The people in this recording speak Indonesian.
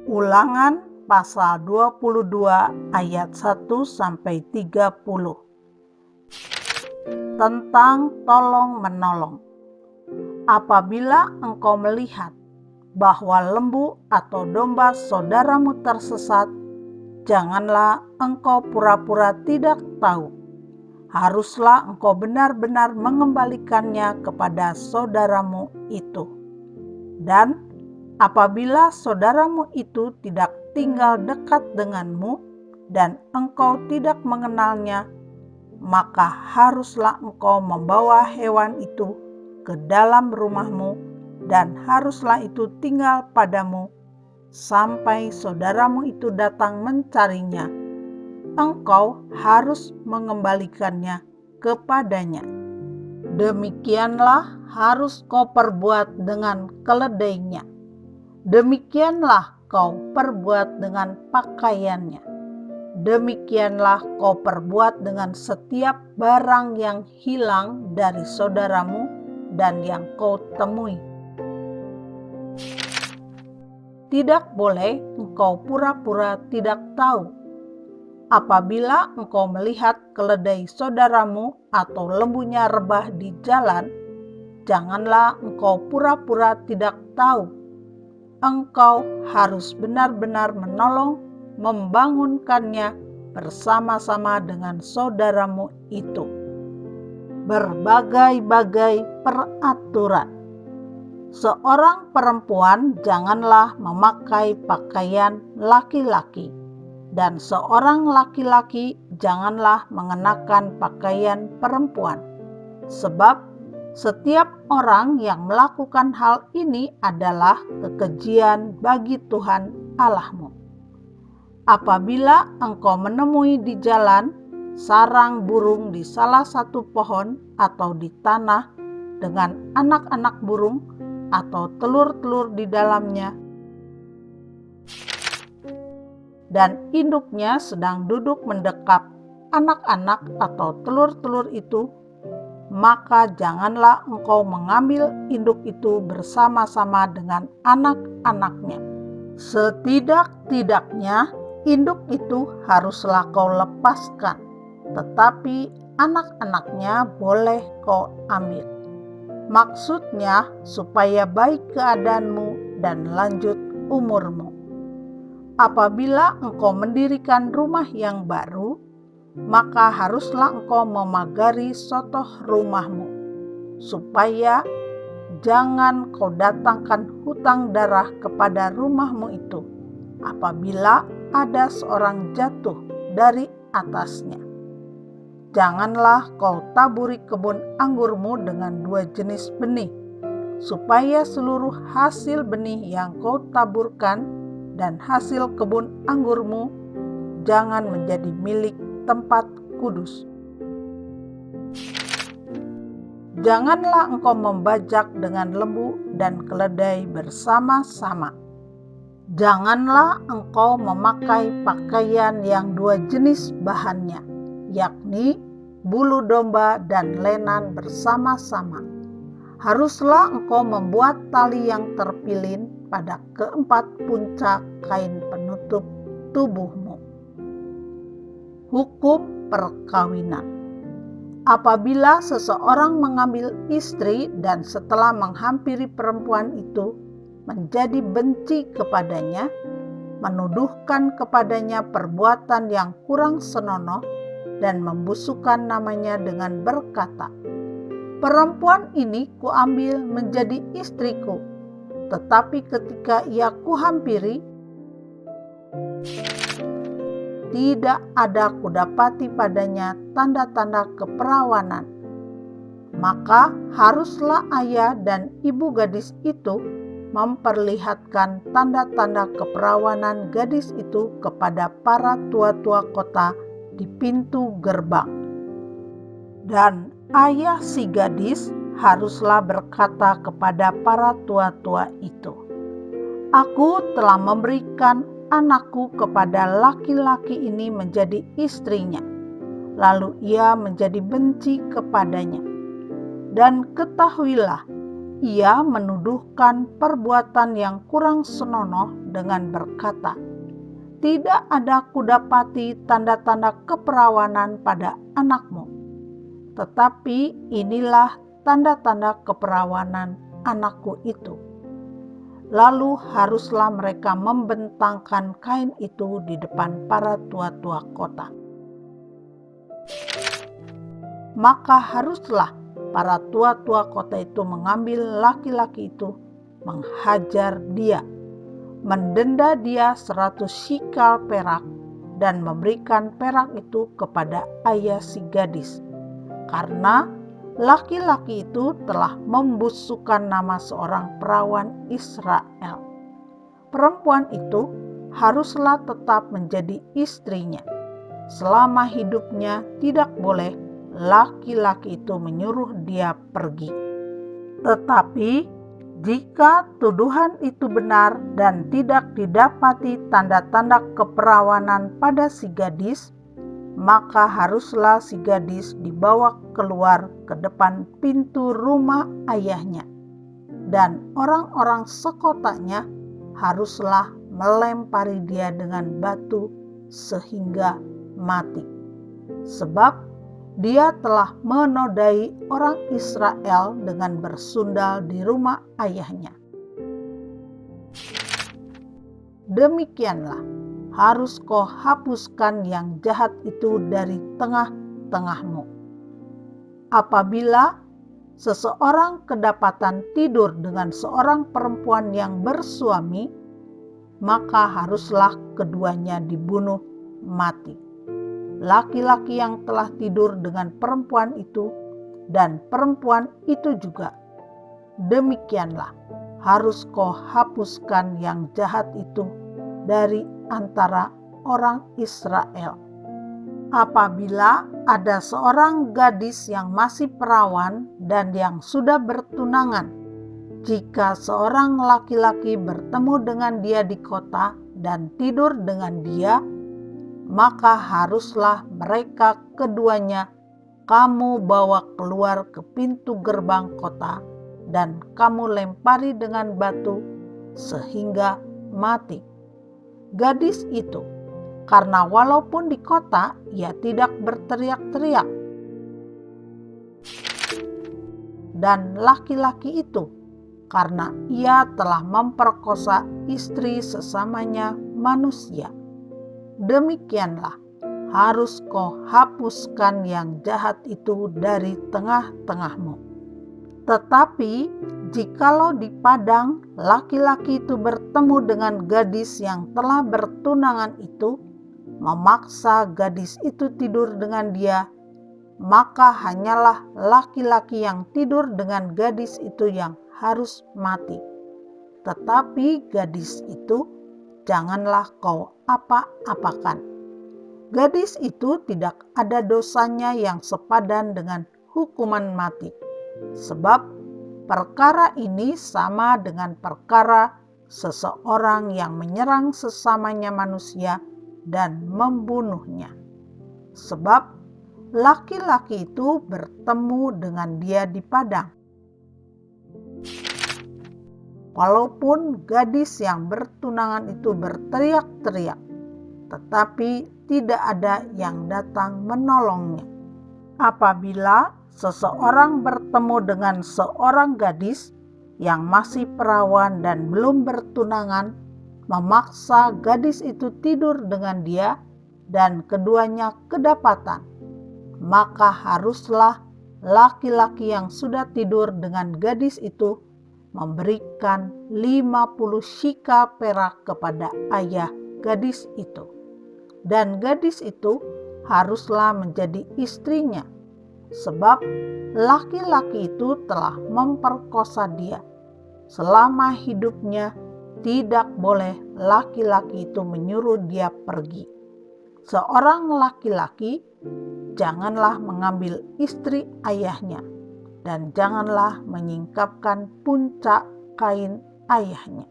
Ulangan pasal 22 ayat 1-30 tentang tolong-menolong. Apabila engkau melihat bahwa lembu atau domba saudaramu tersesat, janganlah engkau pura-pura tidak tahu. Haruslah engkau benar-benar mengembalikannya kepada saudaramu itu. Dan apabila saudaramu itu tidak tinggal dekat denganmu dan engkau tidak mengenalnya, maka haruslah engkau membawa hewan itu ke dalam rumahmu dan haruslah itu tinggal padamu sampai saudaramu itu datang mencarinya. Engkau harus mengembalikannya kepadanya. Demikianlah harus kau perbuat dengan keledainya. Demikianlah kau perbuat dengan pakaiannya. Demikianlah kau perbuat dengan setiap barang yang hilang dari saudaramu dan yang kau temui. Tidak boleh engkau pura-pura tidak tahu. Apabila engkau melihat keledai saudaramu atau lembunya rebah di jalan, janganlah engkau pura-pura tidak tahu. Engkau harus benar-benar menolong, membangunkannya bersama-sama dengan saudaramu itu. Berbagai-bagai peraturan. Seorang perempuan janganlah memakai pakaian laki-laki, dan seorang laki-laki janganlah mengenakan pakaian perempuan, sebab setiap orang yang melakukan hal ini adalah kekejian bagi Tuhan Allahmu. Apabila engkau menemui di jalan sarang burung di salah satu pohon atau di tanah dengan anak-anak burung atau telur-telur di dalamnya, dan induknya sedang duduk mendekap anak-anak atau telur-telur itu, maka janganlah engkau mengambil induk itu bersama-sama dengan anak-anaknya. Setidak-tidaknya induk itu haruslah kau lepaskan, tetapi anak-anaknya boleh kau ambil. Maksudnya supaya baik keadaanmu dan lanjut umurmu. Apabila engkau mendirikan rumah yang baru, maka haruslah engkau memagari sotoh rumahmu, supaya jangan kau datangkan hutang darah kepada rumahmu itu apabila ada seorang jatuh dari atasnya. Janganlah kau taburi kebun anggurmu dengan dua jenis benih, supaya seluruh hasil benih yang kau taburkan dan hasil kebun anggurmu jangan menjadi milik tempat kudus. Janganlah engkau membajak dengan lembu dan keledai bersama-sama. Janganlah engkau memakai pakaian yang dua jenis bahannya, yakni bulu domba dan lenan bersama-sama. Haruslah engkau membuat tali yang terpilin pada keempat puncak kain penutup tubuhmu. Hukum perkawinan. Apabila seseorang mengambil istri dan setelah menghampiri perempuan itu menjadi benci kepadanya, menuduhkan kepadanya perbuatan yang kurang senonoh dan membusukkan namanya dengan berkata, "Perempuan ini kuambil menjadi istriku, tetapi ketika ia kuhampiri, tidak ada kudapati padanya tanda-tanda keperawanan." Maka haruslah ayah dan ibu gadis itu memperlihatkan tanda-tanda keperawanan gadis itu kepada para tua-tua kota di pintu gerbang. Dan ayah si gadis haruslah berkata kepada para tua-tua itu, "Aku telah memberikan anakku kepada laki-laki ini menjadi istrinya." Lalu ia menjadi benci kepadanya. Dan ketahuilah ia menuduhkan perbuatan yang kurang senonoh dengan berkata, "Tidak ada kudapati tanda-tanda keperawanan pada anakmu, tetapi inilah tanda-tanda keperawanan anakku itu." Lalu haruslah mereka membentangkan kain itu di depan para tua-tua kota. Maka haruslah para tua-tua kota itu mengambil laki-laki itu, menghajar dia, mendenda dia 100 shikal perak, dan memberikan perak itu kepada ayah si gadis, karena laki-laki itu telah membusukkan nama seorang perawan Israel. Perempuan itu haruslah tetap menjadi istrinya. Selama hidupnya tidak boleh laki-laki itu menyuruh dia pergi. Tetapi jika tuduhan itu benar dan tidak didapati tanda-tanda keperawanan pada si gadis, maka haruslah si gadis dibawa keluar ke depan pintu rumah ayahnya, dan orang-orang sekotanya haruslah melempari dia dengan batu sehingga mati, sebab dia telah menodai orang Israel dengan bersundal di rumah ayahnya. Demikianlah harus kau hapuskan yang jahat itu dari tengah-tengahmu. Apabila seseorang kedapatan tidur dengan seorang perempuan yang bersuami, maka haruslah keduanya dibunuh mati. Laki-laki yang telah tidur dengan perempuan itu dan perempuan itu juga. Demikianlah harus kau hapuskan yang jahat itu dari antara orang Israel. Apabila ada seorang gadis yang masih perawan dan yang sudah bertunangan, jika seorang laki-laki bertemu dengan dia di kota dan tidur dengan dia, maka haruslah mereka keduanya kamu bawa keluar ke pintu gerbang kota dan kamu lempari dengan batu sehingga mati. Gadis itu, karena walaupun di kota ia tidak berteriak-teriak, dan laki-laki itu, karena ia telah memperkosa istri sesamanya manusia. Demikianlah harus kau hapuskan yang jahat itu dari tengah-tengahmu. Tetapi jikalau di padang laki-laki itu bertemu dengan gadis yang telah bertunangan itu, memaksa gadis itu tidur dengan dia, maka hanyalah laki-laki yang tidur dengan gadis itu yang harus mati. Tetapi gadis itu janganlah kau apa-apakan. Gadis itu tidak ada dosanya yang sepadan dengan hukuman mati, sebab perkara ini sama dengan perkara seseorang yang menyerang sesamanya manusia dan membunuhnya. Sebab laki-laki itu bertemu dengan dia di padang. Walaupun gadis yang bertunangan itu berteriak-teriak, tetapi tidak ada yang datang menolongnya. Apabila seseorang bertemu dengan seorang gadis yang masih perawan dan belum bertunangan, memaksa gadis itu tidur dengan dia, dan keduanya kedapatan, maka haruslah laki-laki yang sudah tidur dengan gadis itu memberikan 50 shikal perak kepada ayah gadis itu. Dan gadis itu haruslah menjadi istrinya, sebab laki-laki itu telah memperkosa dia. Selama hidupnya tidak boleh laki-laki itu menyuruh dia pergi. Seorang laki-laki janganlah mengambil istri ayahnya, dan janganlah menyingkapkan puncak kain ayahnya.